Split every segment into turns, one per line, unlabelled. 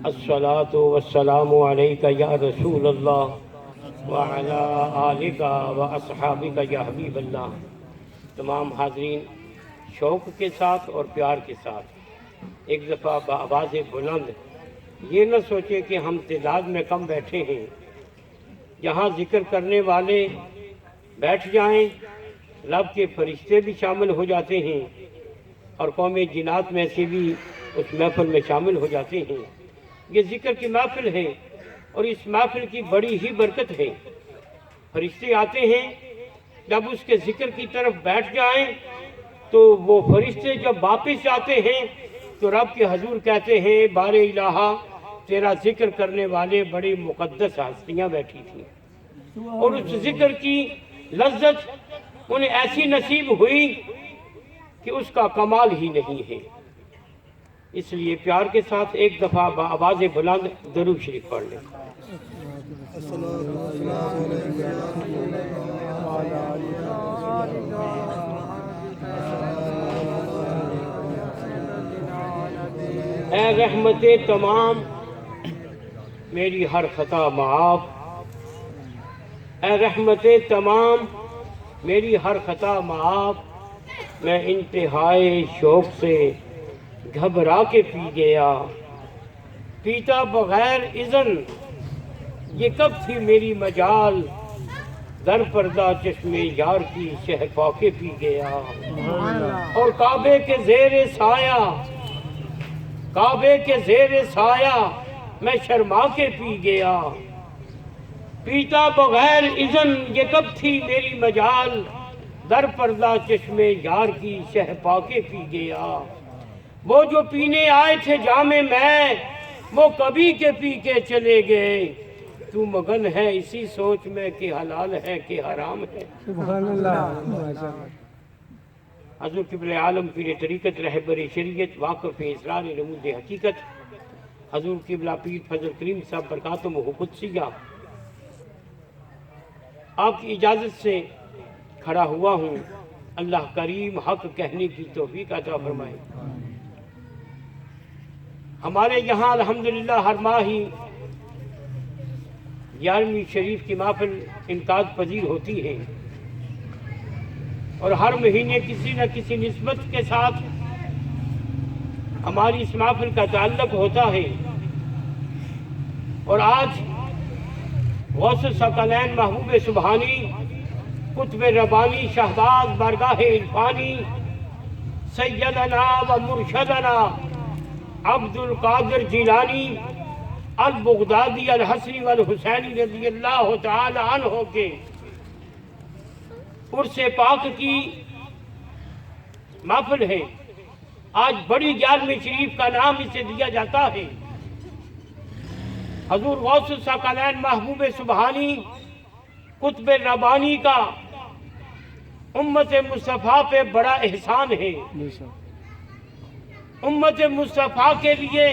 الصلاۃ والسلام علیک یا رسول اللہ وعلی آلک و اصحابک یا حبیب اللہ۔ تمام حاضرین شوق کے ساتھ اور پیار کے ساتھ ایک دفعہ بآواز بلند یہ نہ سوچے کہ ہم تعداد میں کم بیٹھے ہیں، یہاں ذکر کرنے والے بیٹھ جائیں، رب کے فرشتے بھی شامل ہو جاتے ہیں اور قوم جنات میں سے بھی اس محفل میں شامل ہو جاتے ہیں۔ یہ ذکر کی محفل ہے اور اس محفل کی بڑی ہی برکت ہے۔ فرشتے آتے ہیں، جب اس کے ذکر کی طرف بیٹھ جائیں تو وہ فرشتے جب واپس آتے ہیں تو رب کے حضور کہتے ہیں بار الہا تیرا ذکر کرنے والے بڑی مقدس ہستیاں بیٹھی تھیں، اور اس ذکر کی لذت انہیں ایسی نصیب ہوئی کہ اس کا کمال ہی نہیں ہے۔ اس لیے پیار کے ساتھ ایک دفعہ بآواز بلند درود شریف پڑھ لیں۔ اے رحمت تمام میری ہر خطا معاف، اے رحمت تمام میری ہر خطا معاف، میں انتہائی شوق سے گھبرا کے پی گیا، پیتا بغیر اذن یہ کب تھی میری مجال، در پردہ چشمے یار کی شہ پا کے پی گیا، اور کعبے کے زیر سایہ، کعبے کے زیر سایہ میں شرما کے پی گیا، پیتا بغیر اذن یہ کب تھی میری مجال، در پردہ چشمے یار کی شہ پا کے پی گیا، وہ جو پینے آئے تھے جام میں وہ کبھی کے پی کے چلے گئے، تو مگن ہے اسی سوچ میں کہ حلال ہے کہ حرام ہے۔
سبحان اللہ۔
حضور قبلہ عالم پیر طریقت رہبر شریعت واقف اسرار رموز حقیقت حضور قبلہ پیر فضل کریم صاحب برکاتم قدسیہ، آپ کی اجازت سے کھڑا ہوا ہوں، اللہ کریم حق کہنے کی توفیق عطا فرمائے۔ ہمارے یہاں الحمدللہ ہر ماہ ہی 11ویں شریف کی محفل انعقاد پذیر ہوتی ہے، اور ہر مہینے کسی نہ کسی نسبت کے ساتھ ہماری اس محفل کا تعلق ہوتا ہے، اور آج غوث الثقلین محبوب سبحانی قطب ربانی شہباز بارگاہ عرفانی سیدنا و مرشدنا عبد القادر جیلانی البغدادی الحسنی والحسینی رضی اللہ تعالی عنہ کے عرس پاک کی محفل ہے۔ آج بڑی 11ویں شریف کا نام اسے دیا جاتا ہے۔ حضور غوث الثقلین محبوب سبحانی قطب ربانی کا امت مصطفیٰ پہ بڑا احسان ہے۔ امت مصطفیٰ کے لیے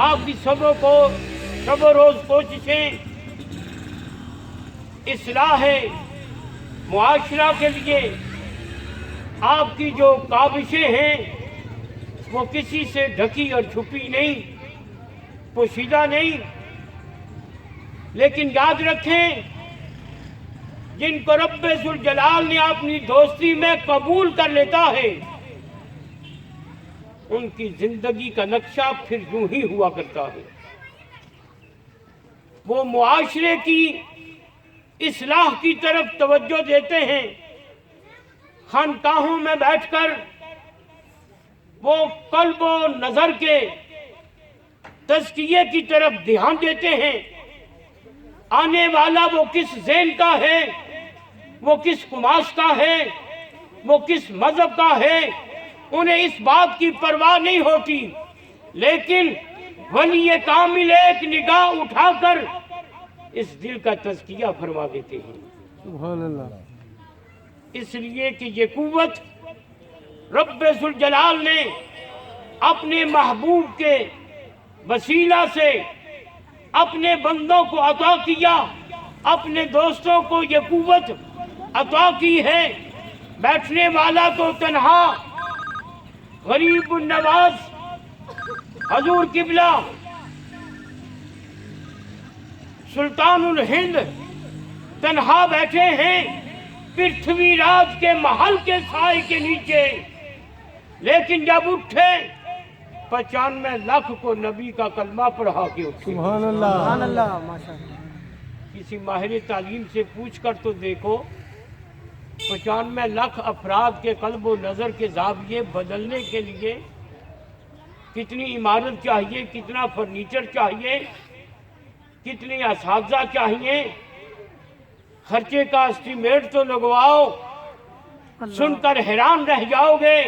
آپ کی سب و روز کوششیں اصلاح معاشرہ کے لیے آپ کی جو کاوشیں ہیں وہ کسی سے ڈھکی اور چھپی نہیں، پوشیدہ نہیں، لیکن یاد رکھیں جن کو رب ذوالجلال نے اپنی دوستی میں قبول کر لیتا ہے ان کی زندگی کا نقشہ پھر یوں ہی ہوا کرتا ہے۔ وہ معاشرے کی اصلاح کی طرف توجہ دیتے ہیں، خانقاہوں میں بیٹھ کر وہ قلب و نظر کے تزکیے کی طرف دھیان دیتے ہیں، آنے والا وہ کس ذہن کا ہے، وہ کس قماش کا ہے، وہ کس مذہب کا ہے، انہیں اس بات کی پرواہ نہیں ہوتی، لیکن ولی کامل ایک نگاہ اٹھا کر اس دل کا تزکیہ فرما دیتے ہیں۔
سبحان اللہ۔
اس لیے کہ یہ قوت رب ذوالجلال نے اپنے محبوب کے وسیلہ سے اپنے بندوں کو عطا کیا، اپنے دوستوں کو یہ قوت عطا کی ہے۔ بیٹھنے والا تو تنہا غریب النواز حضور قبلہ سلطان الہند تنہا بیٹھے ہیں پرتھوی راج کے محل کے سائے کے نیچے، لیکن جب اٹھے 95 لاکھ کو نبی کا کلمہ پڑھا کے اٹھے۔
سبحان اللہ، سبحان اللہ، ماشاءاللہ۔
کسی ماہر تعلیم سے پوچھ کر تو دیکھو 95 لاکھ افراد کے قلب و نظر کے زاویے بدلنے کے لیے کتنی عمارت چاہیے، کتنا فرنیچر چاہیے، کتنے اساتذہ چاہیے، خرچے کا اسٹیمیٹ تو لگواؤ، سن کر حیران رہ جاؤ گے۔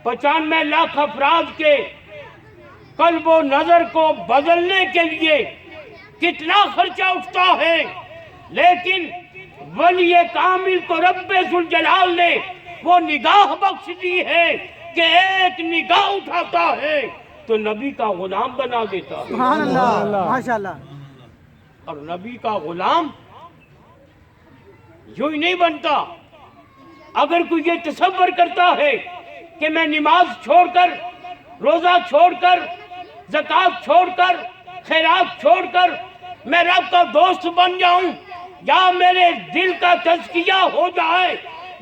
95 لاکھ افراد کے قلب و نظر کو بدلنے کے لیے کتنا خرچہ اٹھتا ہے، لیکن ولی کامل کو رب ذوالجلال نے وہ نگاہ بخش دی ہے کہ ایک نگاہ اٹھاتا ہے تو نبی کا غلام بنا دیتا ہے۔
سبحان اللہ، ماشاءاللہ۔
اور نبی کا غلام یوں ہی نہیں بنتا۔ اگر کوئی یہ تصور کرتا ہے کہ میں نماز چھوڑ کر، روزہ چھوڑ کر، زکوٰۃ چھوڑ کر، خیرات چھوڑ کر میں رب کا دوست بن جاؤں یا میرے دل کا تزکیہ ہو جائے،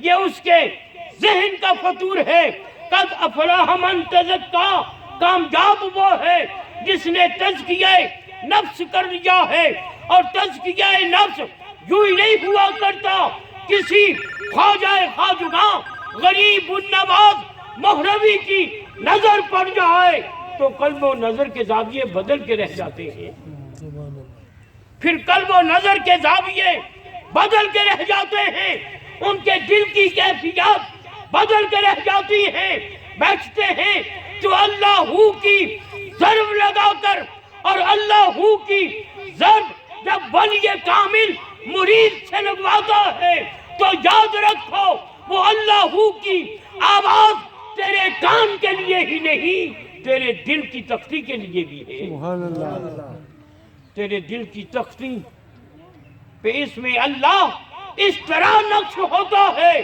یہ اس کے ذہن کا فطور ہے۔ قد افلاح من تزکا، کامیاب وہ ہے جس نے تزکیہ نفس کر لیا ہے۔ اور تزکیہ نفس یوں ہی نہیں ہوا کرتا، کسی خواجہ خواجگاں غریب النواز مہروی کی نظر پڑ جائے تو قلب و نظر کے زاویے بدل کے رہ جاتے ہیں، پھر قلب و نظر کے زاویے بدل کے رہ جاتے ہیں، ان کے دل کی کیفیات بدل کے رہ جاتی ہیں۔ بیٹھتے ہیں تو اللہ ہو کی ضرب لگا کر، اور اللہ ہو کی ضرب جب ولی کامل مرید سے لگواتا ہے تو یاد رکھو وہ اللہ ہو کی آواز تیرے کان کے لیے ہی نہیں، تیرے دل کی تختی کے لیے بھی ہے۔
سبحان اللہ۔
تیرے دل کی تختی پہ اسم اللہ اس طرح نقش ہوتا ہے،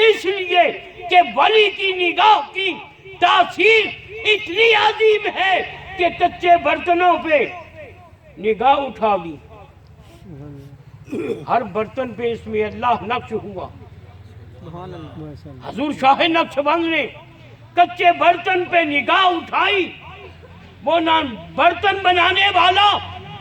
اس لیے کہ ولی کی نگاہ کی تاثیر اتنی عظیم ہے کہ کچے برتنوں پہ نگاہ اٹھا لی، ہر برتن پہ اسم اللہ نقش ہوا۔ حضور شاہ نقش بند نے کچے برتن پہ نگاہ اٹھائی، وہ برتن بنانے والا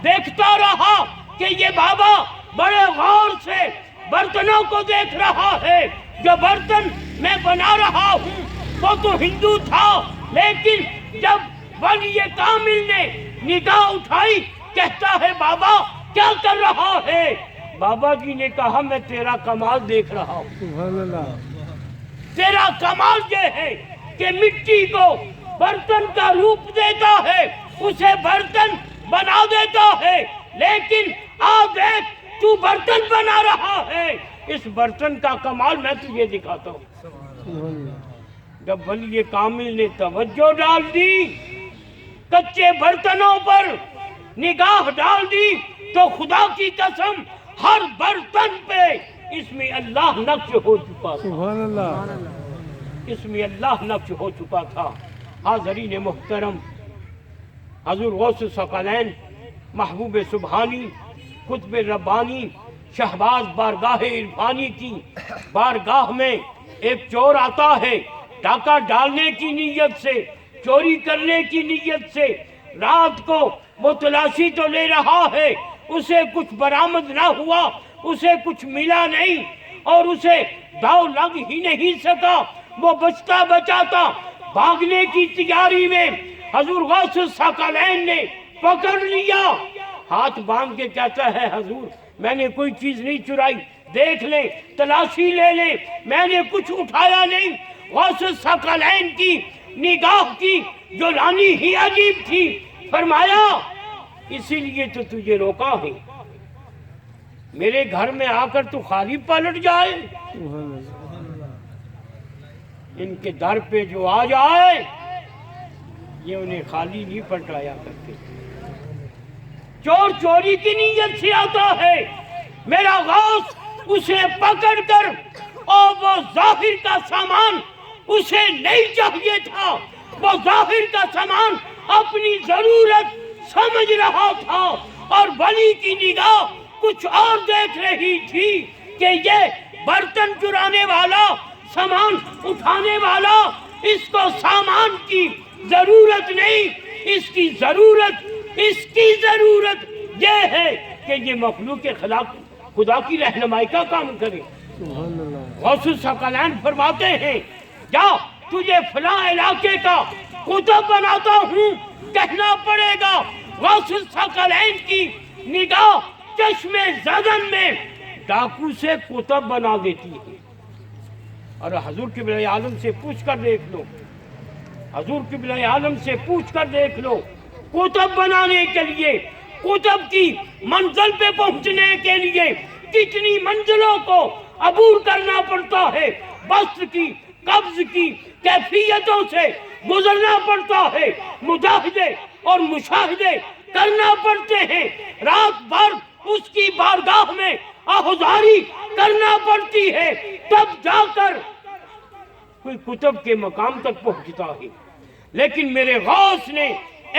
دیکھتا رہا کہ یہ بابا بڑے غور سے برتنوں کو دیکھ رہا ہے، جو برتن میں بنا رہا ہوں وہ تو ہندو تھا، لیکن جب ولی کامل نے نگاہ اٹھائی کہتا ہے بابا کیا کر رہا ہے؟ بابا جی نے کہا میں تیرا کمال دیکھ رہا ہوں۔
سبحان اللہ۔
تیرا کمال یہ ہے کہ مٹی کو برتن کا روپ دیتا ہے، اسے برتن بنا دیتا ہے، لیکن دیکھ تو برتن بنا رہا ہے، اس برتن کا کمال میں تجھے دکھاتا ہوں۔ جب ولی کامل نے توجہ ڈال دی، کچے برتنوں پر نگاہ ڈال دی، تو خدا کی قسم ہر برتن پہ اسم اللہ نقش ہو چکا تھا۔
سبحان اللہ۔
اسم اللہ نقش ہو چکا تھا۔ حاضرین محترم، حضور غوث الثقلین محبوب سبحانی قطب ربانی شہباز بارگاہ عرفانی کی بارگاہ میں ایک چور آتا ہے، ڈاکہ ڈالنے کی نیت سے، چوری کرنے کی نیت سے، رات کو وہ تلاشی تو لے رہا ہے، اسے کچھ برآمد نہ ہوا، اسے کچھ ملا نہیں، اور اسے داؤ لگ ہی نہیں سکا، وہ بچتا بچاتا بھاگنے کی تیاری میں حضور غوث الثقلین نے پکڑ لیا، ہاتھ باندھ کے کہتا ہے حضور میں نے کوئی چیز نہیں چرائی، دیکھ لیں، تلاشی لے لیں، میں نے کچھ اٹھایا نہیں۔ غوث الثقلین کی نگاہ کی جو رانی ہی عجیب تھی، فرمایا اسی لیے تو تجھے روکا ہے، میرے گھر میں آ کر تو خالی پلٹ جائے، ان کے در پہ جو آ جائے یہ انہیں خالی نہیں پلٹایا کرتے۔ چور چوری کی نیت سے آتا ہے، میرا غوث اسے پکڑ کر، اور وہ ظاہر کا سامان اسے نہیں چاہیے تھا، وہ ظاہر کا سامان اپنی ضرورت سمجھ رہا تھا اور ولی کی نگاہ کچھ اور دیکھ رہی تھی کہ یہ برتن چرانے والا، سامان اٹھانے والا، اس کو سامان کی ضرورت نہیں، اس کی ضرورت یہ ہے کہ یہ مخلوق خدا کی رہنمائی کا کام کرے۔
سبحان اللہ۔
غوث الثقلین فرماتے ہیں جا تجھے فلاں علاقے کا قطب بناتا ہوں کہنا پڑے گا۔ غوث الثقلین کی نگاہ چشم زدن میں ڈاکو سے قطب بنا دیتی ہے۔ اور حضور قبلہ عالم سے پوچھ کر دیکھ لو، حضور قبلہ عالم سے پوچھ کر دیکھ لو، قطب بنانے کے لیے، قطب کی منزل پہ پہنچنے کے لیے کتنی منزلوں کو عبور کرنا پڑتا ہے، بسط کی، قبض کی کیفیتوں سے گزرنا پڑتا ہے، مجاہدے اور مشاہدے کرنا پڑتے ہیں، رات بھر اس کی بارگاہ میں آہوزاری کرنا پڑتی ہے، تب جا کر کوئی قطب کے مقام تک پہنچتا ہے۔ لیکن میرے غوث نے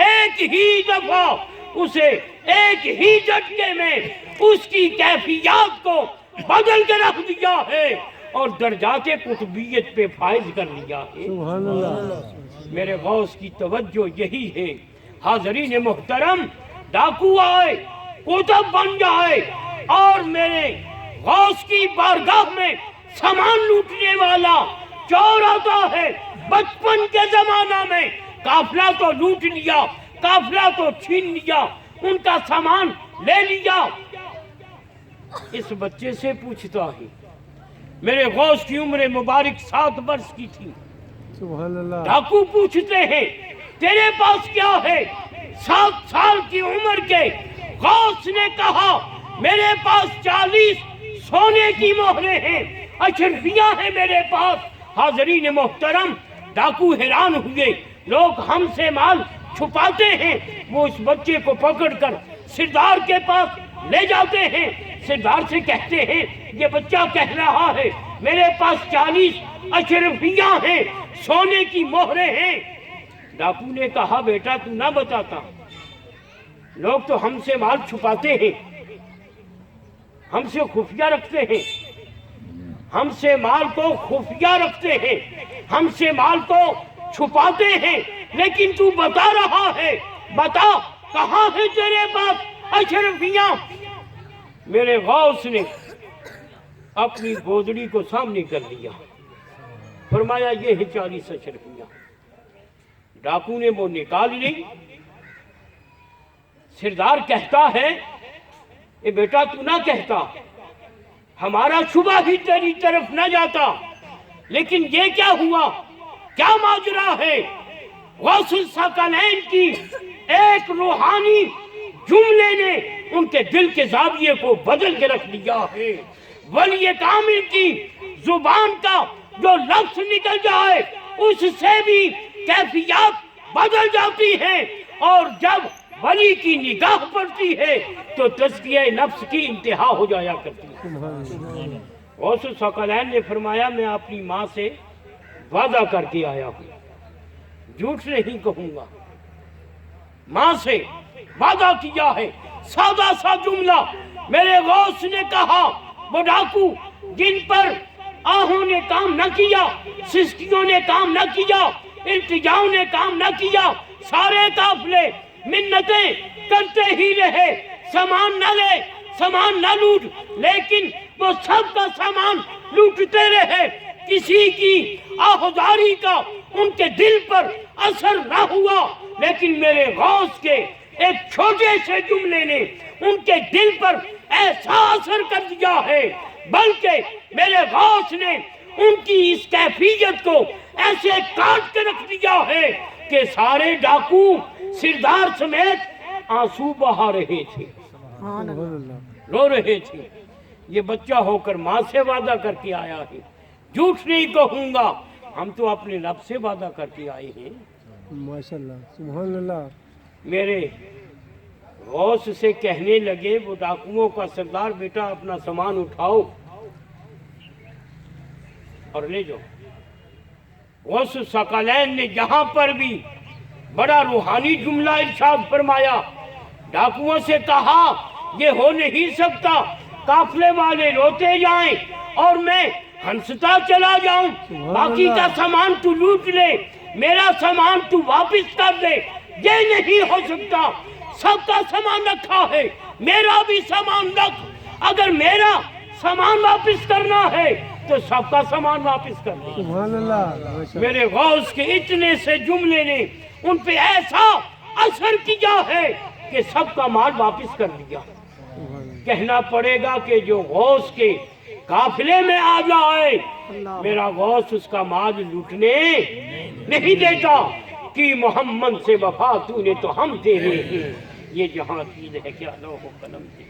ایک ہی دفعہ اسے ایک ہی جھٹکے میں اس کی کیفیات کو بدل کے رکھ دیا ہے اور درجات قطبیت پہ فائز کر لیا ہے۔
سبحان اللہ۔
میرے غوث کی توجہ یہی ہے۔ حاضرین محترم، ڈاکو آئے، قطب بن جائے اور میرے غوث کی بارگاہ میں سامان لوٹنے والا چور آتا ہے۔ بچپن کے زمانہ میں قافلہ تو لوٹ لیا، قافلہ تو چھین لیا، ان کا سامان لے لیا۔ اس بچے سے پوچھتا ہے، میرے غوث کی عمر مبارک 7 برس کی تھی۔
سبحان اللہ۔
ڈاکو پوچھتے ہیں تیرے پاس کیا ہے؟ 7 سال کی عمر کے غوث نے کہا میرے پاس 40 سونے کی مہریں ہیں، اشرفیاں ہیں میرے پاس۔ حاضرین محترم، ڈاکو حیران ہوئے، لوگ ہم سے مال چھپاتے ہیں، وہ اس بچے کو پکڑ کر سردار کے پاس لے جاتے ہیں، سردار سے کہتے ہیں یہ بچہ کہہ رہا ہے میرے پاس 40 اشرفیاں ہیں، سونے کی مہریں ہیں۔ ڈاکو نے کہا بیٹا تو نہ بتاتا، لوگ تو ہم سے مال چھپاتے ہیں، ہم سے خفیہ رکھتے ہیں، ہم سے مال کو خفیہ رکھتے ہیں، ہم سے مال کو چھپاتے ہیں، لیکن تو بتا رہا ہے، بتا کہاں ہے تیرے پاس اشرفیاں؟ میرے غوث نے اپنی گودڑی کو سامنے کر دیا، فرمایا یہ ہے 40 اشرفیاں۔ ڈاکو نے وہ نکال لی۔ سردار کہتا ہے اے بیٹا تو نہ کہتا، ہمارا شبہ ہی تیری طرف نہ جاتا، لیکن یہ کیا ہوا، کیا ماجرا ہے؟ غوث الثقلین کی ایک روحانی جملے نے ان کے دل کے زاویے کو بدل کے رکھ دیا ہے۔ ولی کامل کی زبان کا جو لفظ نکل جائے اس سے بھی کیفیات بدل جاتی ہیں، اور جب ولی کی نگاہ پڑتی ہے تو تزکیہ نفس کی انتہا ہو جایا کرتی ہے۔ غوث الثقلین نے فرمایا میں اپنی ماں سے وعدہ کر کے آیا ہوں، جھوٹ نہیں کہوں گا، ماں سے وعدہ کیا ہے۔ سادہ سا جملہ میرے غوث نے کہا، وہ ڈاکو جن پر آہوں نے کام نہ کیا، سسکیوں نے کام نہ کیا، التجاؤں نے کام نہ کیا، سارے قافلے منتیں کرتے ہی رہے، سامان نہ لے، سامان نہ لوٹ، لیکن وہ سب کا سامان لوٹتے رہے، کسی کی آہوزاری کا ان کے دل پر اثر نہ ہوا، لیکن میرے غوث کے ایک چھوٹے سے جملے نے ان کے دل پر ایسا اثر کر دیا ہے، بلکہ میرے غوث نے ان کی اس کیفیت کو ایسے کاٹ کے رکھ دیا ہے کہ سارے ڈاکو سردار سمیت آنسو بہا رہے تھے، رو رہے تھے۔ یہ بچہ ہو کر ماں سے وعدہ کر کے آیا ہے، جھوٹ نہیں کہوں گا، ہم تو اپنے رب سے وعدہ کر کے آئے ہیں۔
ماشاءاللہ، سبحان اللہ۔
میرے غوث سے کہنے لگے وہ ڈاکوؤں کا سردار، بیٹا اپنا سامان اٹھاؤ اور لے جاؤ۔ غوث الثقلین نے جہاں پر بھی بڑا روحانی جملہ ارشاد فرمایا، ڈاکوؤں سے کہا یہ ہو نہیں سکتا، قافلے والے روتے جائیں اور میں ہنستا چلا جاؤں، باقی کا سامان تو لوٹ لے، میرا سامان تو واپس کر دے، یہ نہیں ہو سکتا، سب کا سامان رکھا ہے، میرا بھی سامان رکھ، اگر میرا سامان واپس کرنا ہے تو سب کا سامان واپس کر دے۔
سبحان اللہ، ماشاء
میرے غوث کے اتنے سے جملے نے ان پہ ایسا اثر کیا ہے کہ سب کا مال واپس کر دیا۔
اللہ،
کہنا پڑے گا کہ جو غوث کے قافلے میں آ جائے میرا غوث اس کا مال لوٹنے نہیں دیتا، کہ محمد سے وفا تو نے تو ہم تیرے ہیں، یہ جہاں چیز ہے کیا لوح و قلم سے۔